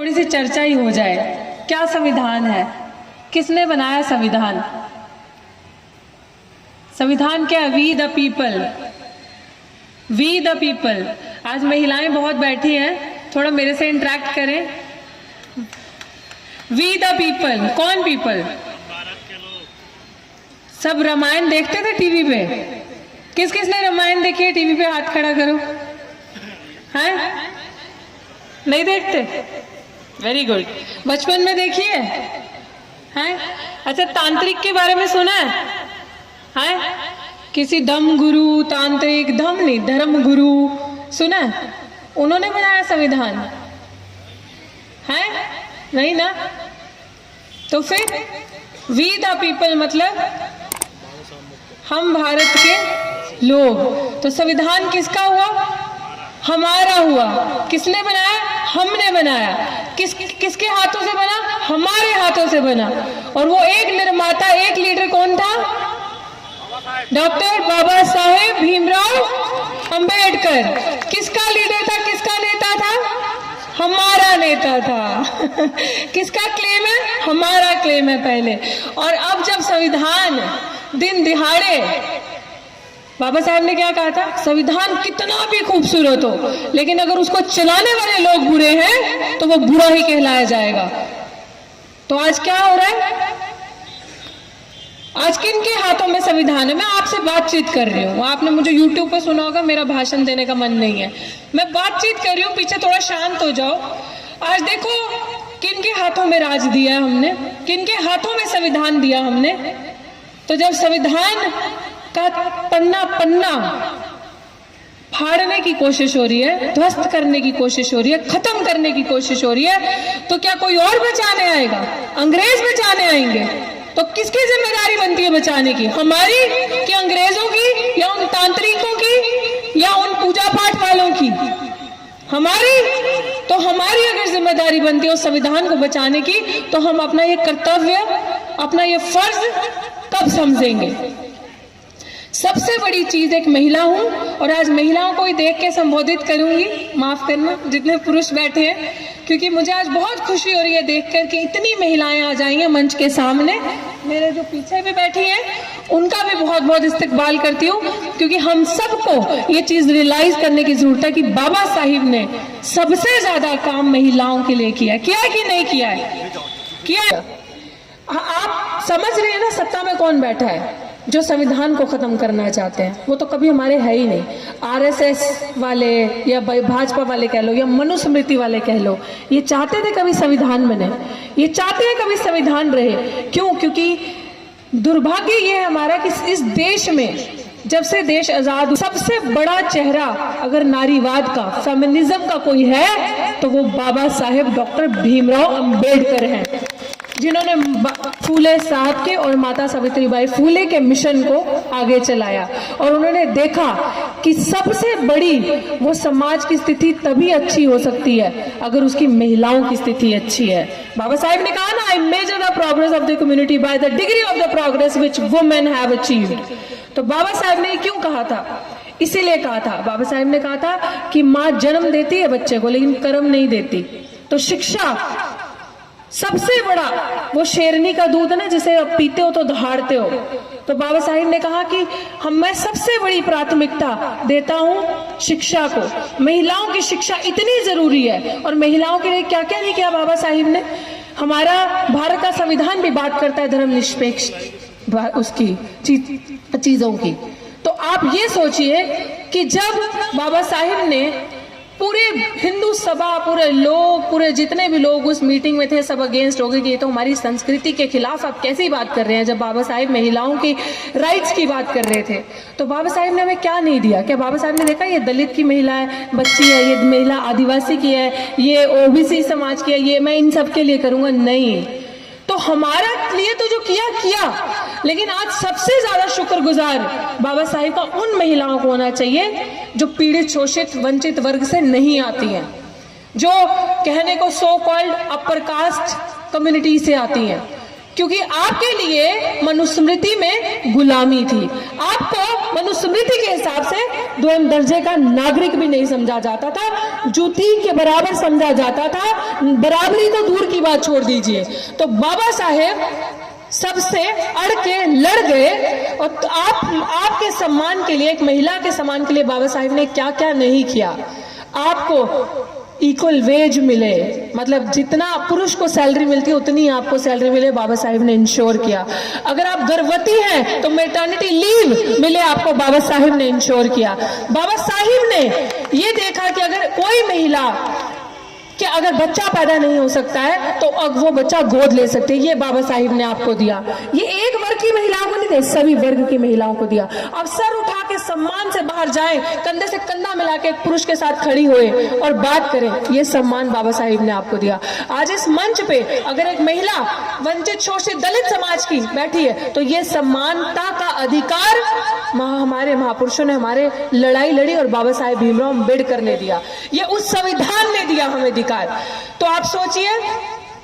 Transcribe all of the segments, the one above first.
थोड़ी सी चर्चा ही हो जाए। क्या संविधान है, किसने बनाया संविधान? संविधान क्या? We the people, we the people. आज महिलाएं बहुत बैठी हैं, थोड़ा मेरे से इंटरेक्ट करें। वी द पीपल, कौन पीपल? सब रामायण देखते थे टीवी पे? किस किस ने रामायण देखी है? टीवी पे हाथ खड़ा करो। हैं? नहीं देखते? Very good. बचपन में देखिए हैं? अच्छा, तांत्रिक के बारे में सुना है? हैं? किसी धम्म गुरु, तांत्रिक, धम्म नहीं, धर्म गुरु सुना है? उन्होंने बनाया संविधान है? नहीं ना? तो फिर वी द पीपल मतलब हम भारत के लोग। तो संविधान किसका हुआ? हमारा हुआ। किसने बनाया? हमने बनाया। किसके हाथों से बना? हमारे हाथों से बना। और वो एक निर्माता, एक लीडर कौन था? डॉक्टर बाबा साहेब भीमराव अंबेडकर। किसका लीडर था? किसका नेता था? हमारा नेता था। किसका क्लेम है? हमारा क्लेम है पहले। और अब जब संविधान दिन दिहाड़े, बाबा साहब ने क्या कहा था? संविधान कितना भी खूबसूरत हो, लेकिन अगर उसको चलाने वाले लोग बुरे हैं तो वो बुरा ही कहलाया जाएगा। तो आज क्या हो रहा है? आज किन के हाथों में संविधान है? मैं आपसे बातचीत कर रही हूँ। आपने मुझे YouTube पे सुना होगा, मेरा भाषण देने का मन नहीं है, मैं बातचीत कर रही हूँ। पीछे थोड़ा शांत हो जाओ। आज देखो किन के हाथों में राज दिया हमने, किन के हाथों में संविधान दिया हमने। तो जब संविधान का पन्ना पन्ना फाड़ने की कोशिश हो रही है, ध्वस्त करने की कोशिश हो रही है, खत्म करने की कोशिश हो रही है, तो क्या कोई और बचाने आएगा? अंग्रेज बचाने आएंगे? तो किसकी जिम्मेदारी बनती है बचाने की? हमारी कि अंग्रेजों की, या उन तांत्रिकों की, या उन पूजा पाठ वालों की? हमारी। तो हमारी अगर जिम्मेदारी बनती है उस संविधान को बचाने की, तो हम अपना ये कर्तव्य, अपना ये फर्ज कब समझेंगे? सबसे बड़ी चीज एक महिला हूं, और आज महिलाओं को ही देख के संबोधित करूंगी। माफ करना जितने पुरुष बैठे हैं, क्योंकि मुझे आज बहुत खुशी हो रही है देखकर कि इतनी महिलाएं आ जाई हैं मंच के सामने। मेरे जो पीछे भी बैठी हैं उनका भी बहुत बहुत इस्तकबाल करती हूँ, क्योंकि हम सबको ये चीज रियलाइज करने की जरूरत है कि बाबा साहिब ने सबसे ज्यादा काम महिलाओं के लिए किया है कि नहीं किया है? किया है। आप समझ रहे हैं ना सत्ता में कौन बैठा है? जो संविधान को खत्म करना चाहते हैं। वो तो कभी हमारे है ही नहीं। आरएसएस वाले या भाजपा वाले कह लो, या मनुस्मृति वाले कह लो, ये चाहते थे कभी संविधान बने, ये चाहते हैं कभी संविधान रहे। क्यों? क्योंकि दुर्भाग्य ये है हमारा कि इस देश में जब से देश आजाद, सबसे बड़ा चेहरा अगर नारीवाद का, फेमिनिज्म का कोई है तो वो बाबा साहेब डॉक्टर भीमराव अंबेडकर हैं, जिन्होंने फूले साहब के और माता सावित्रीबाई फूले के मिशन को आगे चलाया। और उन्होंने देखा कि सबसे बड़ी वो समाज की स्थिति तभी अच्छी हो सकती है अगर उसकी महिलाओं की स्थिति अच्छी है। बाबा साहेब ने कहा ना, I measure the progress of the community by the degree of the progress which women have achieved. तो बाबा साहेब ने क्यों कहा था? इसीलिए कहा था। बाबा साहेब ने कहा था कि माँ जन्म देती है बच्चे को, लेकिन कर्म नहीं देती। तो शिक्षा सबसे बड़ा, वो शेरनी का दूध है ना, जिसे आप पीते हो तो दहाड़ते हो। तो बाबा साहिब ने कहा कि मैं सबसे बड़ी प्राथमिकता देता हूं शिक्षा को। महिलाओं की शिक्षा इतनी जरूरी है। और महिलाओं के लिए क्या क्या नहीं किया बाबा साहिब ने। हमारा भारत का संविधान भी बात करता है धर्मनिरपेक्ष उसकी चीजों की। तो आप ये सोचिए कि जब बाबा साहिब ने पूरे हिंदू सभा, पूरे लोग, पूरे जितने भी लोग उस मीटिंग में थे, सब अगेंस्ट हो गए कि ये तो हमारी संस्कृति के खिलाफ आप कैसी बात कर रहे हैं। जब बाबा साहिब महिलाओं की राइट्स की बात कर रहे थे, तो बाबा साहिब ने हमें क्या नहीं दिया? क्या बाबा साहिब ने देखा ये दलित की महिला है, बच्ची है, ये महिला आदिवासी की है, ये ओबीसी समाज की है, ये मैं इन सब के लिए करूंगा? नहीं। तो हमारा लिए तो जो किया, लेकिन आज सबसे ज्यादा शुक्रगुजार बाबा साहिब का उन महिलाओं को होना चाहिए जो पीड़ित, शोषित, वंचित वर्ग से नहीं आती हैं, जो कहने को so called upper caste community से आती हैं। क्योंकि आपके लिए मनुस्मृति में गुलामी थी, आपको मनुस्मृति के हिसाब से द्वितीय दर्जे का नागरिक भी नहीं समझा जाता था, जूती के बराबर समझा जाता था, बराबरी तो दूर की बात छोड़ दीजिए। तो बाबा साहेब सबसे अड़ के लड़ गए और तो आपके सम्मान के लिए, एक महिला के सम्मान के लिए बाबा साहेब ने क्या क्या नहीं किया। आपको इक्वल वेज मिले, मतलब जितना पुरुष को सैलरी मिलती है उतनी आपको सैलरी मिले, बाबा साहेब ने इंश्योर किया। अगर आप गर्भवती हैं तो मैटरनिटी लीव मिले आपको, बाबा साहेब ने इंश्योर किया। बाबा साहेब ने ये देखा कि अगर कोई महिला कि अगर बच्चा पैदा नहीं हो सकता है तो अब वो बच्चा गोद ले सकते हैं, ये बाबा साहिब ने आपको दिया। ये एक वर्ग की महिलाओं को नहीं दिया, सभी वर्ग की महिलाओं को दिया। अब सर उठा के सम्मान से बाहर जाएं, कंधे से कंधा मिला के एक पुरुष के साथ खड़ी हुए और बात करें, ये सम्मान बाबा साहिब ने आपको दिया। आज इस मंच पे अगर एक महिला वंचित शोषित दलित समाज की बैठी है तो ये समानता का अधिकार हमारे महापुरुषों ने हमारे लड़ाई लड़ी और बाबा साहेब भीमराव अम्बेडकर ने दिया, ये उस संविधान ने दिया हमें अधिकार। तो आप सोचिए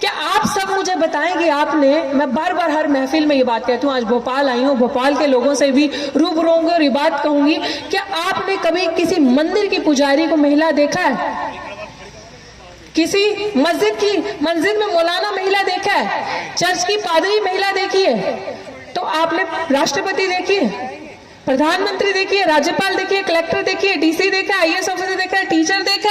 कि आप सब मुझे बताएं कि आपने, मैं बार बार हर महफिल में ये बात कहती हूँ, आज भोपाल आई हूँ, भोपाल के लोगों से भी रूबरू होंगे और ये बात कहूंगी कि आपने कभी किसी मंदिर की पुजारी को महिला देखा है? किसी मस्जिद में मौलाना महिला देखा है? चर्च की पादरी महिला देखी है? तो आपने राष्ट्रपति देखी है, प्रधानमंत्री देखिए, राज्यपाल देखिए, कलेक्टर देखिए, डीसी देखा है, आईएएस ऑफिसर देखा है, टीचर देखा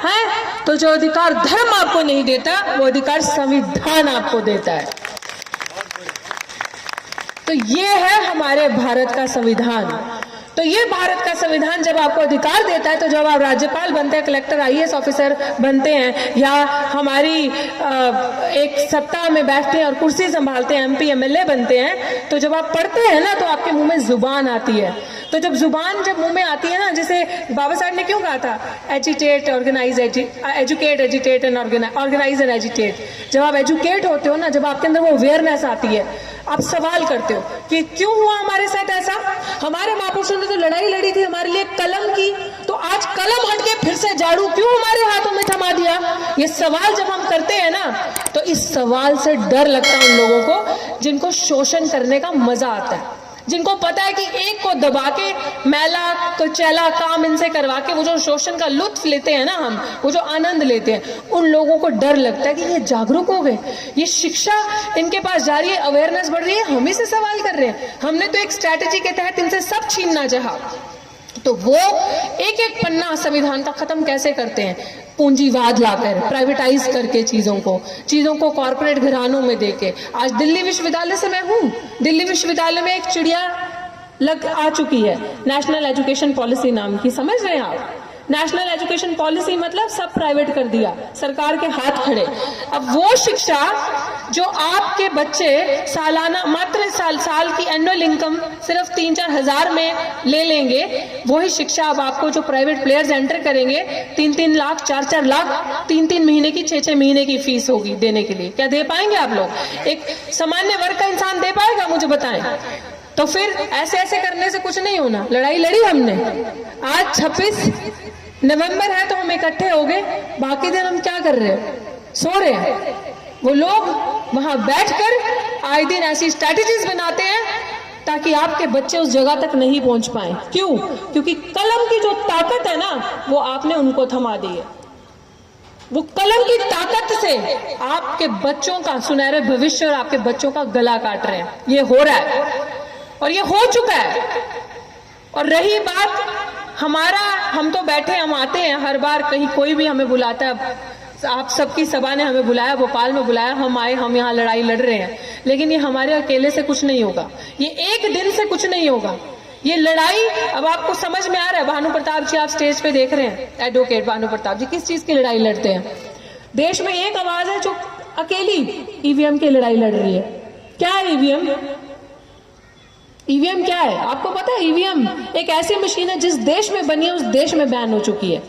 है? तो जो अधिकार धर्म आपको नहीं देता वो अधिकार संविधान आपको देता है। तो ये है हमारे भारत का संविधान। तो ये भारत का संविधान जब आपको अधिकार देता है, तो जब आप राज्यपाल बनते हैं, कलेक्टर आईएएस ऑफिसर बनते हैं, या हमारी एक सत्ता में बैठते हैं और कुर्सी संभालते हैं, एमपी एमएलए बनते हैं, तो जब आप पढ़ते हैं ना तो आपके मुंह में जुबान आती है। तो जब जुबान जब मुंह में आती है ना, जैसे बाबा साहब ने क्यों कहा था, agitate, organise, educate, agitate and organise and agitate. जब आप एजुकेट होते हो ना, जब आपके अंदर वो अवेयरनेस आती है, आप सवाल करते हो कि क्यों हुआ हमारे साथ ऐसा। हमारे महापुरुषों ने तो लड़ाई लड़ी थी हमारे लिए कलम की, तो आज कलम हटके फिर से झाड़ू क्यों हमारे हाथों में थमा दिया। ये सवाल जब हम करते हैं ना, तो इस सवाल से डर लगता है उन लोगों को जिनको शोषण करने का मजा आता है, जिनको पता है कि एक को दबा के मैला कुचैला काम इनसे करवा के वो जो शोषण का लुत्फ लेते हैं ना, हम वो जो आनंद लेते हैं, उन लोगों को डर लगता है कि ये जागरूक हो गए, ये शिक्षा इनके पास जा रही है, अवेयरनेस बढ़ रही है, हम ही से सवाल कर रहे हैं। हमने तो एक स्ट्रैटेजी के तहत इनसे सब छीनना चाहा। तो वो एक एक पन्ना संविधान का खत्म कैसे करते हैं, पूंजीवाद लाकर, प्राइवेटाइज करके चीजों को कॉर्पोरेट घरानों में देके। आज दिल्ली विश्वविद्यालय से मैं हूँ, दिल्ली विश्वविद्यालय में एक चिड़िया आ चुकी है, नेशनल एजुकेशन पॉलिसी नाम की, समझ रहे हैं आप? नेशनल एजुकेशन पॉलिसी मतलब सब प्राइवेट कर दिया, सरकार के हाथ खड़े। अब वो शिक्षा जो आपके बच्चे सालाना मात्र साल की एनुअल इनकम सिर्फ 3-4 हजार में ले लेंगे, वही शिक्षा अब आपको जो प्राइवेट प्लेयर्स एंटर करेंगे 3-3 लाख 4-4 लाख 3-3 महीने की 6-6 महीने की फीस होगी देने के लिए। क्या दे पाएंगे आप लोग? एक सामान्य वर्ग का इंसान दे पाएगा? मुझे बताएं। तो फिर ऐसे ऐसे करने से कुछ नहीं होना। लड़ाई लड़ी हमने। आज 26 नवंबर है तो हम इकट्ठे हो गए, बाकी दिन हम क्या कर रहे हैं? सो रहे हैं। वो लोग वहां बैठकर आए दिन ऐसी स्ट्रैटेजीज बनाते हैं ताकि आपके बच्चे उस जगह तक नहीं पहुंच पाए। क्यों? क्योंकि कलम की जो ताकत है ना, वो आपने उनको थमा दी है। वो कलम की ताकत से आपके बच्चों का सुनहरे भविष्य और आपके बच्चों का गला काट रहे हैं। ये हो रहा है और ये हो चुका है। और रही बात हमारा, हम तो बैठे, हम आते हैं हर बार, कहीं कोई भी हमें बुलाता है, आप सबकी सभा ने हमें बुलाया, भोपाल में बुलाया, हम आए, हम यहाँ लड़ाई लड़ रहे हैं, लेकिन ये हमारे अकेले से कुछ नहीं होगा, ये एक दिन से कुछ नहीं होगा। ये लड़ाई अब आपको समझ में आ रहा है। भानु प्रताप जी आप स्टेज पे देख रहे हैं, एडवोकेट भानु प्रताप जी किस चीज की लड़ाई लड़ते हैं? देश में एक आवाज है जो अकेली ईवीएम की लड़ाई लड़ रही है। क्या है ईवीएम? ईवीएम क्या है आपको पता है? ईवीएम एक ऐसी मशीन है जिस देश में बनी है उस देश में बैन हो चुकी है।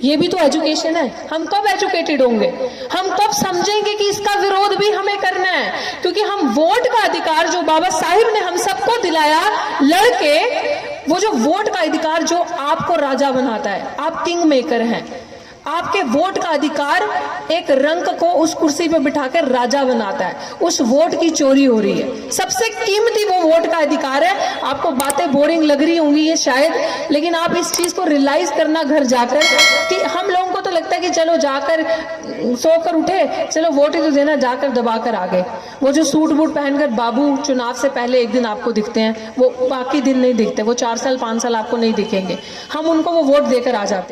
ये भी तो एजुकेशन है। हम कब एजुकेटेड होंगे? हम कब समझेंगे कि इसका विरोध भी हमें करना है? क्योंकि हम वोट का अधिकार जो बाबा साहिब ने हम सबको दिलाया लड़के, वो जो वोट का अधिकार जो आपको राजा बनाता है, आप किंग मेकर हैं, आपके वोट का अधिकार एक रंक को उस कुर्सी पे बिठाकर राजा बनाता है। उस वोट की चोरी हो रही है। सबसे कीमती वो वोट का अधिकार है। आपको बातें बोरिंग लग रही होंगी ये शायद, लेकिन आप इस चीज को रियलाइज करना घर जाकर कि हम लोगों को तो लगता है कि चलो जाकर सोकर उठे, चलो वोट ही तो देना, जाकर दबाकर आ गए। वो जो सूट बूट पहनकर बाबू चुनाव से पहले एक दिन आपको दिखते हैं, वो बाकी दिन नहीं दिखते। वो 4 साल 5 साल आपको नहीं दिखेंगे। हम उनको वो वोट देकर आ जाते हैं।